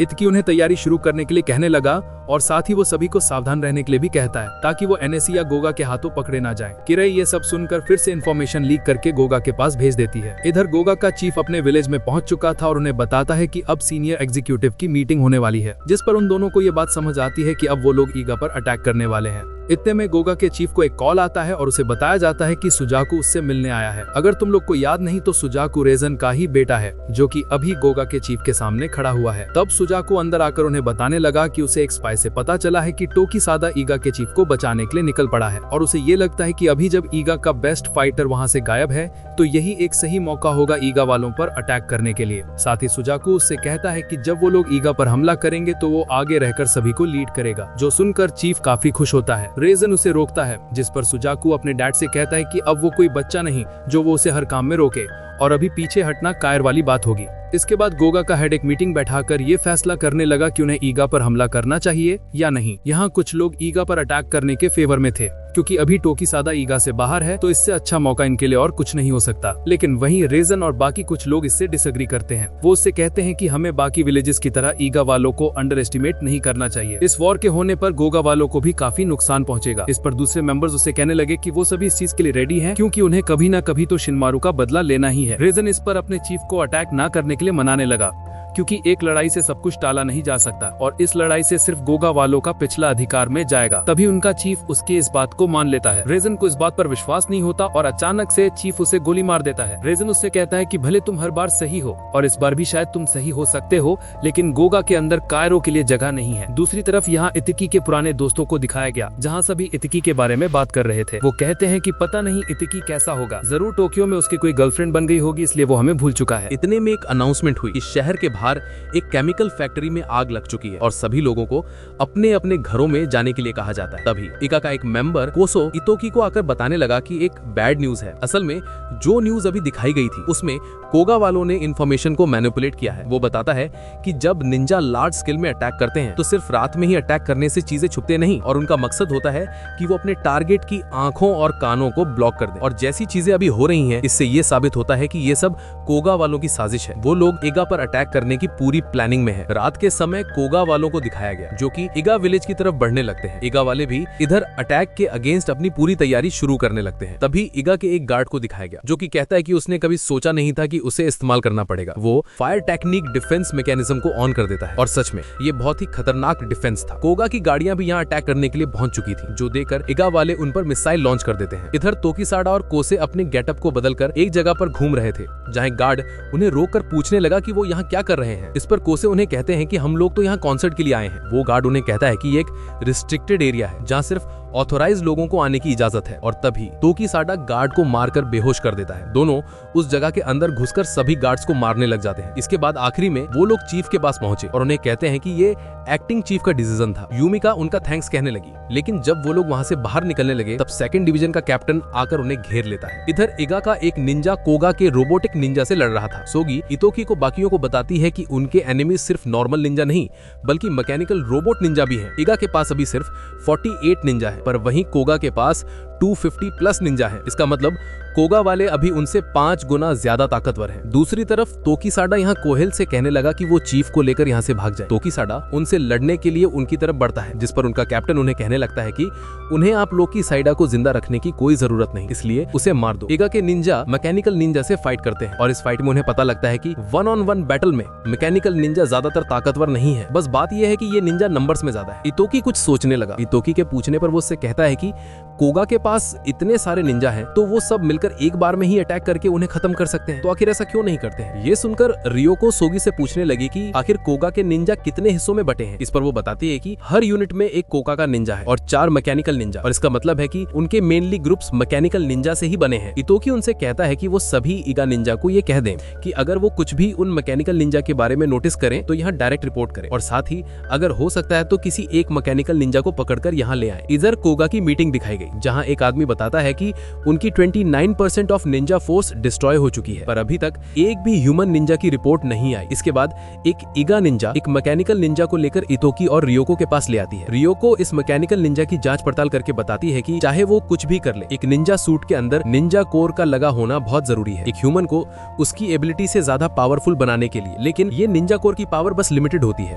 इतिकी उन्हें तैयारी शुरू करने के लिए कहने लगा और साथ ही वो सभी को सावधान रहने के लिए भी कहता है, ताकि वो एनएससी या गोगा के हाथों पकड़े ना जाए। किरई ये सब सुनकर फिर से इन्फॉर्मेशन लीक करके गोगा के पास भेज देती है। इधर गोगा का चीफ अपने विलेज में पहुंच चुका था और उन्हें बताता है कि अब सीनियर एग्जीक्यूटिव की मीटिंग होने वाली है, जिस पर उन दोनों को ये बात समझ आती है कि अब वो लोग ईगा पर अटैक करने वाले हैं। इतने में गोगा के चीफ को एक कॉल आता है और उसे बताया जाता है कि सुजाकू उससे मिलने आया है। अगर तुम लोग को याद नहीं तो सुजाकू रेजन का ही बेटा है, जो कि अभी गोगा के चीफ के सामने खड़ा हुआ है। तब सुजाकू अंदर आकर उन्हें बताने लगा कि उसे एक स्पाई से पता चला है कि टोकीसादा ईगा के चीफ को बचाने के लिए निकल पड़ा है, और उसे ये लगता है कि अभी जब ईगा का बेस्ट फाइटर वहाँ से गायब है तो यही एक सही मौका होगा ईगा वालों पर अटैक करने के लिए। साथ ही सुजाकू उससे कहता है कि जब वो लोग ईगा पर हमला करेंगे तो वो आगे रहकर सभी को लीड करेगा, जो सुनकर चीफ काफी खुश होता है। रेजन उसे रोकता है, जिस पर सुजाकू अपने डैड से कहता है कि अब वो कोई बच्चा नहीं जो वो उसे हर काम में रोके, और अभी पीछे हटना कायर वाली बात होगी। इसके बाद गोगा का हेड एक मीटिंग बैठाकर ये फैसला करने लगा कि उन्हें ईगा पर हमला करना चाहिए या नहीं। यहाँ कुछ लोग ईगा पर अटैक करने के फेवर में थे, क्योंकि अभी टोकीसादा ईगा से बाहर है, तो इससे अच्छा मौका इनके लिए और कुछ नहीं हो सकता। लेकिन वहीं रेजन और बाकी कुछ लोग इससे डिसएग्री करते हैं। वो उससे कहते हैं कि हमें बाकी विलेजेस की तरह ईगा वालों को अंडर एस्टिमेट नहीं करना चाहिए। इस वॉर के होने पर गोगा वालों को भी काफी नुकसान पहुंचेगा। इस पर दूसरे मेंबर्स उससे कहने लगे कि वो सभी इस चीज के लिए रेडी हैं, क्योंकि उन्हें कभी न कभी तो शिनमारू का बदला लेना ही है। रेजन इस पर अपने चीफ को अटैक न करने के लिए मनाने लगा, क्योंकि एक लड़ाई से सब कुछ टाला नहीं जा सकता, और इस लड़ाई से सिर्फ गोगा वालों का पिछला अधिकार में जाएगा। तभी उनका चीफ उसकी इस बात को मान लेता है। रेजन को इस बात पर विश्वास नहीं होता और अचानक से चीफ उसे गोली मार देता है। रेजन उससे कहता है कि भले तुम हर बार सही हो, और इस बार भी शायद तुम सही हो सकते हो, लेकिन गोगा के अंदर कायरो के लिए जगह नहीं है। दूसरी तरफ यहाँ इतिकी के पुराने दोस्तों को दिखाया गया, जहाँ सभी इतिकी के बारे में बात कर रहे थे। वो कहते हैं कि पता नहीं इतिकी कैसा होगा, जरूर टोक्यो में उसकी कोई गर्लफ्रेंड बन गई होगी, इसलिए वो हमें भूल चुका है। इतने में एक अनाउंसमेंट हुई, इस शहर के बाहर एक केमिकल फैक्ट्री में आग लग चुकी है और सभी लोगों को अपने अपने घरों में जाने के लिए कहा जाता है। तभी ईगा का एक मेंबर कोसो इतोकी को आकर बताने लगा कि एक बैड न्यूज है। असल में जो न्यूज अभी दिखाई गई थी उसमें कोगा वालों ने इंफॉर्मेशन को मैनिपुलेट किया है। वो बताता है कि जब निंजा लार्ज स्केल में अटैक करते हैं तो सिर्फ रात में ही अटैक करने से चीजें छुपते नहीं, और उनका मकसद होता है कि वो अपने टारगेट की आंखों और कानों को ब्लॉक कर दें। और जैसी चीजें अभी हो रही हैं, इससे ये साबित होता है कि ये सब कोगा वालों की साजिश है। वो लोग ईगा पर अटैक करने की पूरी प्लानिंग में है। रात के समय कोगा वालों को दिखाया गया, जो कि ईगा विलेज की तरफ बढ़ने लगते हैं। ईगा वाले भी इधर अटैक के अगेंस्ट अपनी पूरी तैयारी शुरू करने लगते हैं। तभी ईगा के एक गार्ड को दिखाया गया, जो कि कहता है कि उसने कभी सोचा नहीं था कि उसे इस्तेमाल करना पड़ेगा। वो फायर टेक्निक डिफेंस मैकेनिज्म को ऑन कर देता है, और सच में ये बहुत ही खतरनाक डिफेंस था। कोगा की गाड़ियां भी यहाँ अटैक करने के लिए पहुंच चुकी थी, जो देखकर ईगा वाले उन पर मिसाइल लॉन्च कर देते हैं। इधर तोकीसाडा और कोसे अपने गेटअप को बदलकर एक जगह पर घूम रहे थे, जहाँ गार्ड उन्हें रोककर पूछने लगा कि वो यहाँ क्या कर रहे हैं। इस पर कोसे उन्हें कहते हैं कि हम लोग तो यहाँ कॉन्सर्ट के लिए आए हैं। वो गार्ड उन्हें कहता है कि ये एक रिस्ट्रिक्टेड एरिया है, जहाँ सिर्फ ऑथोराइज्ड लोगों को आने की इजाजत है। और तभी तोकीसाडा गार्ड को मारकर बेहोश कर देता है। दोनों उस जगह के अंदर घुसकर सभी गार्ड्स को मारने लग जाते हैं। इसके बाद आखिरी में वो लोग चीफ के पास पहुंचे और उन्हें कहते हैं कि ये एक्टिंग चीफ का डिसीजन था। यूमिका उनका थैंक्स कहने लगी, लेकिन जब वो लोग वहां से बाहर निकलने लगे तब सेकंड डिवीजन का कैप्टन आकर उन्हें घेर लेता है। इधर ईगा का एक निंजा कोगा के रोबोटिक निंजा से लड़ रहा था। सोगी इतोकी को बाकियों को बताती है कि उनके एनिमी सिर्फ नॉर्मल निंजा नहीं बल्कि मैकेनिकल रोबोट निंजा भी है। ईगा के पास अभी सिर्फ 48 निंजा है, पर वहीं कोगा के पास 250 प्लस निंजा है। इसका मतलब कोगा वाले अभी उनसे 5 गुना ज्यादा ताकतवर हैं। दूसरी तरफ तोकीसाडा यहाँ कोहेल से कहने लगा कि वो चीफ को लेकर यहाँ से भाग जाए। तोकीसाडा उनसे लड़ने के लिए उनकी तरफ बढ़ता है, जिस पर उनका कैप्टन उन्हें कहने लगता है कि उन्हें आप लोग की साइडा को जिंदा रखने की कोई जरूरत नहीं, इसलिए उसे मार दो। ईगा के निंजा मैकेनिकल निंजा से फाइट करते हैं और इस फाइट में उन्हें पता लगता है कि 1-on-1 बैटल में मैकेनिकल निंजा ज्यादातर ताकतवर नहीं है। बस बात यह है कि ये निंजा नंबर्स में ज्यादा है। इतोकी कुछ सोचने लगा। इतोकी के पूछने पर वो उससे कहता है कि कोगा के पास इतने सारे निंजा हैं, तो वो सब मिलकर एक बार में ही अटैक करके उन्हें खत्म कर सकते हैं, तो आखिर ऐसा क्यों नहीं करते हैं। ये सुनकर रियोको सोगी से पूछने लगी कि आखिर कोगा के निंजा कितने हिस्सों में बटे हैं। इस पर वो बताती है कि हर यूनिट में एक कोगा का निंजा है और 4 मैकेनिकल निंजा, और इसका मतलब है कि उनके मेनली ग्रुप्स मैकेनिकल निंजा से ही बने हैं। इतोकी उनसे कहता है कि वो सभी ईगा निंजा को ये कह दें कि अगर वो कुछ भी उन मैकेनिकल निंजा के बारे में नोटिस करें तो यहाँ डायरेक्ट रिपोर्ट करें, और साथ ही अगर हो सकता है तो किसी एक मैकेनिकल निंजा को पकड़कर यहाँ ले आए। इधर कोगा की मीटिंग दिखाई गई, जहाँ एक एक आदमी बताता है कि उनकी 29% ऑफ निंजा फोर्स डिस्ट्रॉय हो चुकी है, पर अभी तक एक भी ह्यूमन निंजा की रिपोर्ट नहीं आई। इसके बाद एक ईगा निंजा एक मैकेनिकल निंजा को लेकर इतोकी और रियोको के पास ले आती है। रियोको इस मैकेनिकल निंजा की जांच पड़ताल करके बताती है कि चाहे वो कुछ भी कर ले, एक निंजा सूट के अंदर निंजा कोर का लगा होना बहुत जरूरी है एक ह्यूमन को उसकी एबिलिटी से ज्यादा पावरफुल बनाने के लिए। लेकिन ये निंजा कोर की पावर बस लिमिटेड होती है।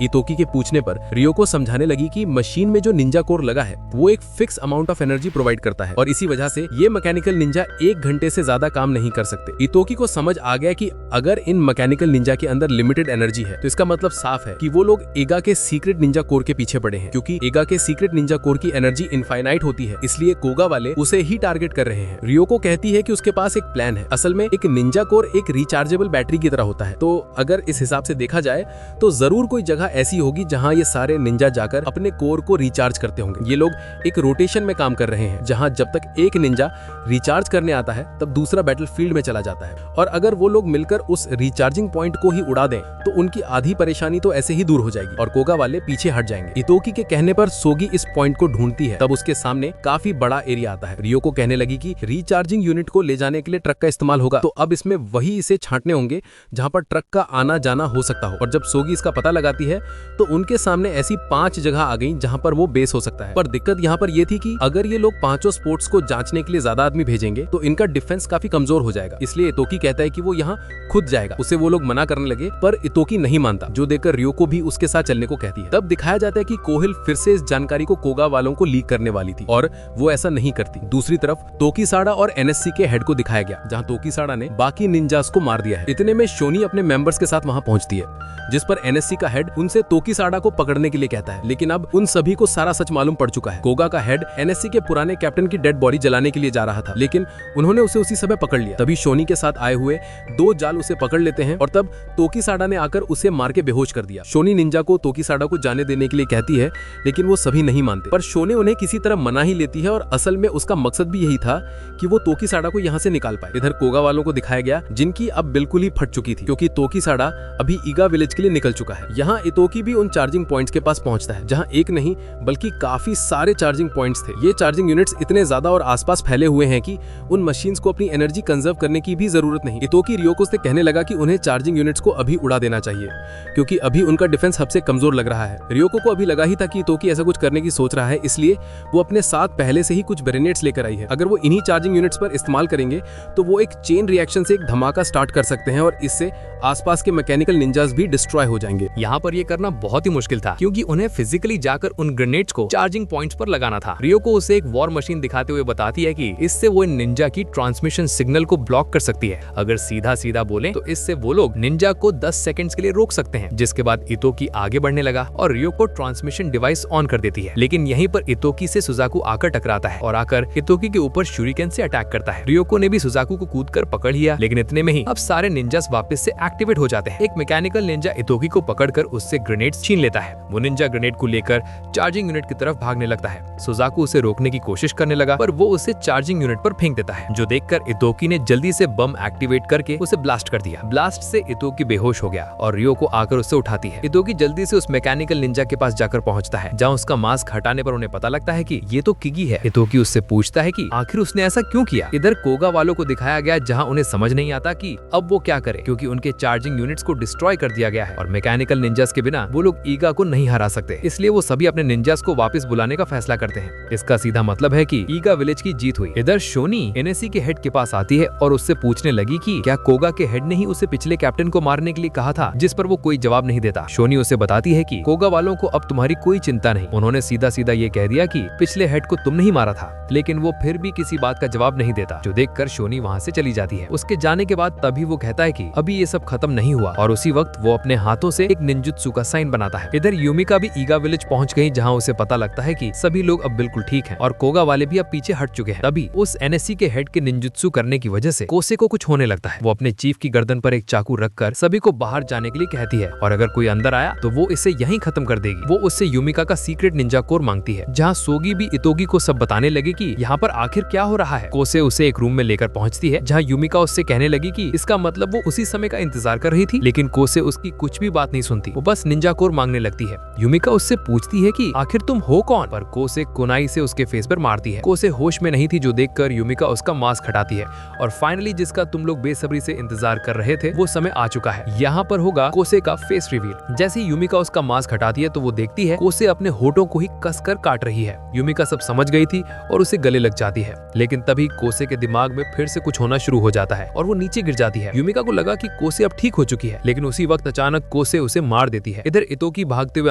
इतोकी के पूछने पर रियोको समझाने लगी कि मशीन में जो निंजा कोर लगा है वो एक fix amount of energy provide करता है और इसी वजह से ये मैकेनिकल निंजा 1 घंटे से ज्यादा काम नहीं कर सकते। इतोकी को समझ आ गया कि अगर इन मैकेनिकल निंजा के अंदर लिमिटेड एनर्जी है तो इसका मतलब साफ है कि वो लोग ईगा के सीक्रेट निंजा कोर के पीछे पड़े हैं, क्योंकि ईगा के सीक्रेट निंजा कोर की एनर्जी इनफाइनाइट होती है, इसलिए कोगा वाले उसे ही टारगेट कर रहे हैं। रियोको कहती है कि उसके पास एक प्लान है। असल में एक निंजा कोर एक रिचार्जेबल बैटरी की तरह होता है, तो अगर इस हिसाब से देखा जाए तो जरूर कोई जगह ऐसी होगी जहां ये सारे निंजा जाकर अपने कोर को रिचार्ज करते होंगे। ये लोग एक रोटेशन में काम कर रहे हैं, जहां जब तक एक निंजा रिचार्ज करने आता है तब दूसरा बैटलफील्ड में चला जाता है, और अगर वो लोग मिलकर उस रिचार्जिंग पॉइंट को ही उड़ा दें तो उनकी आधी परेशानी तो ऐसे ही दूर हो जाएगी और कोगा वाले पीछे हट जाएंगे। इतोकी के कहने पर सोगी इस पॉइंट को ढूंढती है, तब उसके सामने काफी बड़ा एरिया आता है। रियोको कहने लगी कि रिचार्जिंग यूनिट को ले जाने के लिए ट्रक का इस्तेमाल होगा, तो अब इसमें वही इसे छांटने होंगे जहां पर ट्रक का आना जाना हो सकता हो। और जब सोगी इसका पता लगाती है तो उनके सामने ऐसी 5 जगह आ गई जहां पर वो बेस हो सकता है। पर दिक्कत यहाँ पर ये थी कि अगर ये लोग 5 स्पोर्ट्स को जांचने के लिए ज्यादा आदमी भेजेंगे तो इनका डिफेंस काफी कमजोर हो जाएगा, इसलिए इतोकी कहता है कि वो यहाँ खुद जाएगा। उसे वो लोग मना करने लगे, पर इतोकी नहीं मानता, जो देखकर रियोको भी उसके साथ चलने को कहती है। तब दिखाया जाता है कि कोहिल फिर से इस जानकारी को कोगा वालों को लीक करने वाली थी और वो ऐसा नहीं करती। दूसरी तरफ तोकीसाडा और एनएससी के हेड को दिखाया गया, जहां तोकीसाडा ने बाकी निंजास को मार दिया है। इतने में शोनी अपने मेंबर्स के साथ वहां पहुंचती है, जिस पर एनएससी का हेड उनसे तोकीसाडा को पकड़ने के लिए कहता है, लेकिन अब उन सभी को सारा सच मालूम पड़ चुका है। कोगा का हेड एनएससी के पुराने कैप्टन की डेड बॉडी जलाने के लिए जा रहा था, लेकिन उन्होंने उसे उसी समय पकड़ लिया। तभी शोनी के साथ आए हुए 2 जाल उसे पकड़ लेते हैं और तब तोकीसाडा ने आकर उसे मार के बेहोश कर दिया। शोनी निंजा को तोकीसाडा को जाने देने के लिए कहती है, लेकिन वो सभी नहीं मानते, पर शोने उन्हें किसी तरह मना ही लेती है और असल में उसका मकसद भी यही था कि वो तोकीसाडा को यहाँ से निकाल पाए। इधर कोगा वालों को दिखाया गया, जिनकी अब बिल्कुल ही फट चुकी थी, क्योंकि तोकीसाडा अभी ईगा विलेज के लिए निकल चुका है। यहाँ इतोकी भी उन चार्जिंग पॉइंट्स के पास पहुंचता है, जहाँ एक नहीं बल्कि काफी सारे चार्जिंग पॉइंट्स थे। ये चार्जिंग यूनिट्स इतने ज्यादा और आसपास फैले हुए हैं कि उन मशीन्स को अपनी एनर्जी कंजर्व करने की भी जरूरत नहीं। इतोकी रियोको से कहने लगा कि उन्हें चार्जिंग यूनिट्स को अभी उड़ा देना चाहिए, क्योंकि अभी उनका डिफेंस सबसे कमजोर लग रहा है। रियोको को अभी लगा ही था कि इतोकी ऐसा कुछ करने की सोच रहा है, इसलिए वो अपने साथ पहले से ही कुछ ग्रेनेड्स लेकर आई है। अगर वो इन्हीं चार्जिंग यूनिट्स पर इस्तेमाल करेंगे तो वो एक चेन रिएक्शन से एक धमाका स्टार्ट कर सकते हैं और इससे आसपास के मैकेनिकल निंजास भी डिस्ट्रॉय हो जाएंगे। यहाँ पर ये करना बहुत ही मुश्किल था, क्योंकि उन्हें फिजिकली जाकर उन ग्रेनेड्स को चार्जिंग पॉइंट्स पर लगाना था। रियोको उसे एक वॉर मशीन दिखाते हुए बताती है कि इससे वो निंजा की ट्रांसमिशन सिग्नल को ब्लॉक कर सकती है। अगर सीधा सीधा बोले तो इससे वो लोग निंजा को 10 सेकंड्स के लिए रोक सकते हैं। जिसके बाद इतोकी आगे बढ़ने लगा और रियोको ट्रांसमिशन डिवाइस ऑन कर देती है, लेकिन यहीं पर इतोकी से सुजाकू आकर टकराता है और आकर इतोकी के ऊपर शूरिकेन से अटैक करता है। रियोको ने भी सुजाकू को कूदकर पकड़ लिया, लेकिन इतने में ही अब सारे निंजास वापस से एक्टिवेट हो जाते हैं। एक मैकेनिकल निंजा इतोकी को पकड़कर उससे ग्रेनेड्स छीन लेता है। वो निंजा ग्रेनेड को लेकर चार्जिंग यूनिट की तरफ भागने लगता है। सुजाकू उसे रोकने की कोशिश करने लगा, पर वो उसे चार्जिंग यूनिट पर फेंक देता है, जो देखकर इतोकी ने जल्दी से बम एक्टिवेट करके उसे ब्लास्ट कर दिया। ब्लास्ट से इतोकी बेहोश हो गया और रियोको आकर उसे उठाती है। इतोकी जल्दी से उस मैकेनिकल निंजा के पास जाकर पहुंचता है, जहां उसका मास्क हटाने पर उन्हें पता लगता है कि ये तो किगी है। इतोकी उससे पूछता है कि आखिर उसने ऐसा क्यों किया। इधर कोगा वालों को दिखाया गया, जहां उन्हें समझ नहीं आता कि अब वो क्या करे, क्योंकि उनके चार्जिंग यूनिट्स को डिस्ट्रॉय कर दिया गया है और मैकेनिकल निंजास के बिना वो लोग ईगा को नहीं हरा सकते। इसलिए वो सभी अपने निंजास को वापस बुलाने का फैसला करते हैं। इसका सीधा मतलब है कि ईगा विलेज की जीत हुई। इधर शोनी एनएससी के हेड के पास आती है और उससे पूछने लगी कि क्या कोगा के हेड ने ही उसे पिछले कैप्टन को मारने के लिए कहा था, जिस पर वो कोई जवाब नहीं देता। शोनी उसे बताती है कि कोगा वालों को अब तुम्हारी कोई चिंता नहीं, उन्होंने सीधा सीधा ये कह दिया कि पिछले हेड को तुमने ही मारा था, लेकिन वो फिर भी किसी बात का जवाब नहीं देता, जो देखकर शोनी वहाँ से चली जाती है। उसके जाने के बाद तभी वो कहता है कि अभी ये सब खत्म नहीं हुआ, और उसी वक्त वो अपने हाथों से एक निंजुत्सु का साइन बनाता है। इधर यूमिका भी ईगा विलेज पहुंच गई, जहां उसे पता लगता है कि सभी लोग अब बिल्कुल ठीक हैं और कोगा वाले भी अब पीछे हट चुके हैं। तभी उस एनएससी के हेड के निंजुत्सु करने की वजह से कोसे को कुछ होने लगता है। वो अपने चीफ की गर्दन पर एक चाकू रखकर सभी को बाहर जाने के लिए कहती है, और अगर कोई अंदर आया तो वो इसे यहीं खत्म कर देगी। वो उससे यूमिका का सीक्रेट निंजा कोर मांगती है, जहाँ सोगी भी इतोगी को सब बताने लगी कि यहाँ पर आखिर क्या हो रहा है। कोसे उसे एक रूम में लेकर पहुंचती है, जहाँ यूमिका उससे कहने लगी कि इसका मतलब वो उसी समय का इंतजार कर रही थी, लेकिन कोसे उसकी कुछ भी बात नहीं सुनती। वो बस निंजा कोर मांगने लगती है। युमिका उससे पूछती है कि आखिर तुम हो कौन, पर कोसे कुनाई से उसके फेस पर मारती है। कोसे होश में नहीं थी, जो देखकर युमिका उसका मास्क हटाती है और फाइनली जिसका तुम लोग बेसब्री से इंतजार कर रहे थे वो समय आ चुका है। यहाँ पर होगा कोसे का फेस रिवील। जैसे ही युमिका उसका मास्क हटाती है तो वो देखती है कोसे अपने होठों को ही कसकर काट रही है। युमिका सब समझ गई थी और उसे गले लग जाती है, लेकिन तभी कोसे के दिमाग में फिर से कुछ होना शुरू हो जाता है और वो नीचे गिर जाती है। युमिका को लगा कि कोसे अब ठीक हो चुकी है, लेकिन उसी वक्त अचानक कोसे उसे मार देती है। इधर इतोकी भागते हुए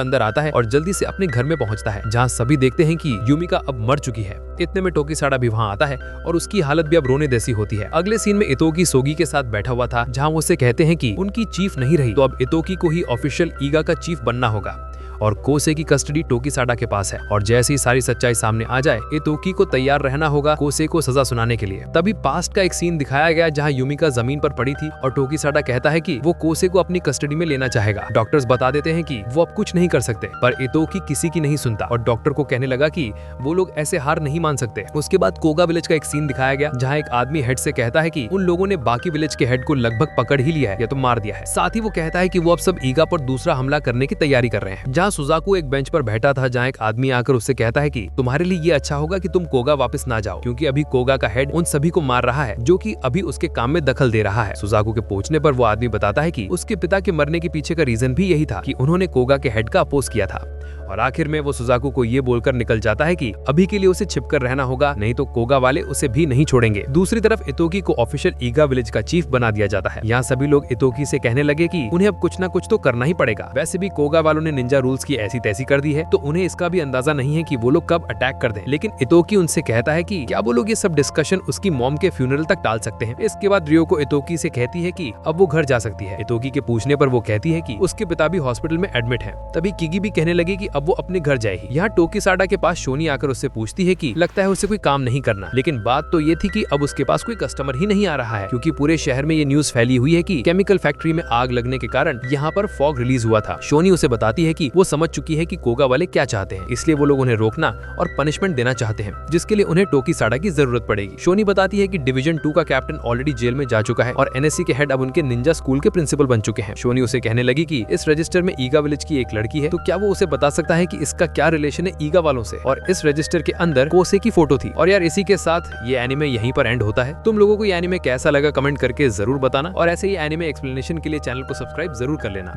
अंदर आता है और जल्दी से अपने घर में पहुंचता है, जहां सभी देखते हैं कि युमिका अब मर चुकी है। इतने में टोकीसाडा भी वहां आता है और उसकी हालत भी अब रोने जैसी होती है। अगले सीन में इतोकी सोगी के साथ बैठा हुआ था, जहां वो उसे कहते हैं कि उनकी चीफ नहीं रही तो अब इतोकी को ही ऑफिशियल ईगा का चीफ बनना होगा और कोसे की कस्टडी टोकीसाडा के पास है। और जैसे ही सारी सच्चाई सामने आ जाए, इतोकी को तैयार रहना होगा कोसे को सजा सुनाने के लिए। तभी पास्ट का एक सीन दिखाया गया जहां युमिका जमीन पर पड़ी थी और टोकीसाडा कहता है कि वो कोसे को अपनी कस्टडी में लेना चाहेगा। डॉक्टर्स बता देते हैं कि वो अब कुछ नहीं कर सकते, पर इतोकी किसी की नहीं सुनता और डॉक्टर को कहने लगा कि वो लोग ऐसे हार नहीं मान सकते। उसके बाद कोगा विलेज का एक सीन दिखाया गया जहाँ एक आदमी हेड से कहता है कि उन लोगों ने बाकी विलेज के हेड को लगभग पकड़ ही लिया है या तो मार दिया है। साथ ही वो कहता है कि वो अब सब ईगा पर दूसरा हमला करने की तैयारी कर रहे हैं। जहाँ सुजाकू एक बेंच पर बैठा था, जहाँ एक आदमी आकर उससे कहता है कि तुम्हारे लिए ये अच्छा होगा कि तुम कोगा वापस ना जाओ, क्योंकि अभी कोगा का हेड उन सभी को मार रहा है जो कि अभी उसके काम में दखल दे रहा है। सुजाकू के पूछने पर वो आदमी बताता है कि उसके पिता के मरने के पीछे का रीजन भी यही था कि उन्होंने कोगा के हेड का अपोज किया था। और आखिर में वो सुजाकू को ये बोलकर निकल जाता है कि अभी के लिए उसे छिपकर रहना होगा, नहीं तो कोगा वाले उसे भी नहीं छोड़ेंगे। दूसरी तरफ इतोकी को ऑफिशियल ईगा विलेज का चीफ बना दिया जाता है। यहाँ सभी लोग इतोकी से कहने लगे कि उन्हें अब कुछ ना कुछ तो करना ही पड़ेगा। वैसे भी कोगा वालों ने निंजा रूल्स की ऐसी तैसी कर दी है, तो उन्हें इसका भी अंदाजा नहीं है कि वो लोग कब अटैक कर दें। लेकिन इतोकी उनसे कहता है कि क्या वो लोग ये सब डिस्कशन उसकी मॉम के फ्यूनरल तक टाल सकते हैं। इसके बाद रियो को इतोकी से कहती है कि अब वो घर जा सकती है। इतोकी के पूछने पर वो कहती है कि उसके पिता भी हॉस्पिटल में एडमिट हैं। तभी किगी भी कहने लगी कि अब वो अपने घर जाएगी। यहाँ टोकीसाडा के पास शोनी आकर उससे पूछती है कि लगता है उसे कोई काम नहीं करना, लेकिन बात तो ये थी कि अब उसके पास कोई कस्टमर ही नहीं आ रहा है, क्योंकि पूरे शहर में ये न्यूज फैली हुई है कि केमिकल फैक्ट्री में आग लगने के कारण यहाँ पर फॉग रिलीज हुआ था। शोनी उसे बताती है कि वो समझ चुकी है कि कोगा वाले क्या चाहते हैं, इसलिए वो लोग उन्हें रोकना और पनिशमेंट देना चाहते हैं, जिसके लिए उन्हें टोकीसाडा की जरूरत पड़ेगी। शोनी बताती है कि डिवीजन 2 का कैप्टन ऑलरेडी जेल में जा चुका है और एनएससी के हेड अब उनके निंजा स्कूल के प्रिंसिपल बन चुके हैं। शोनी उसे कहने लगी कि इस रजिस्टर में ईगा विलेज की एक लड़की है, तो क्या वो उसे बता सकता है कि इसका क्या रिलेशन है ईगा वालों से। और इस रजिस्टर के अंदर कोसे की फोटो थी। और यार इसी के साथ ये एनिमे यहीं पर एंड होता है। तुम लोगों को ये एनिमे कैसा लगा कमेंट करके जरूर बताना, और ऐसे ही एनिमे एक्सप्लेनेशन के लिए चैनल को सब्सक्राइब जरूर कर लेना।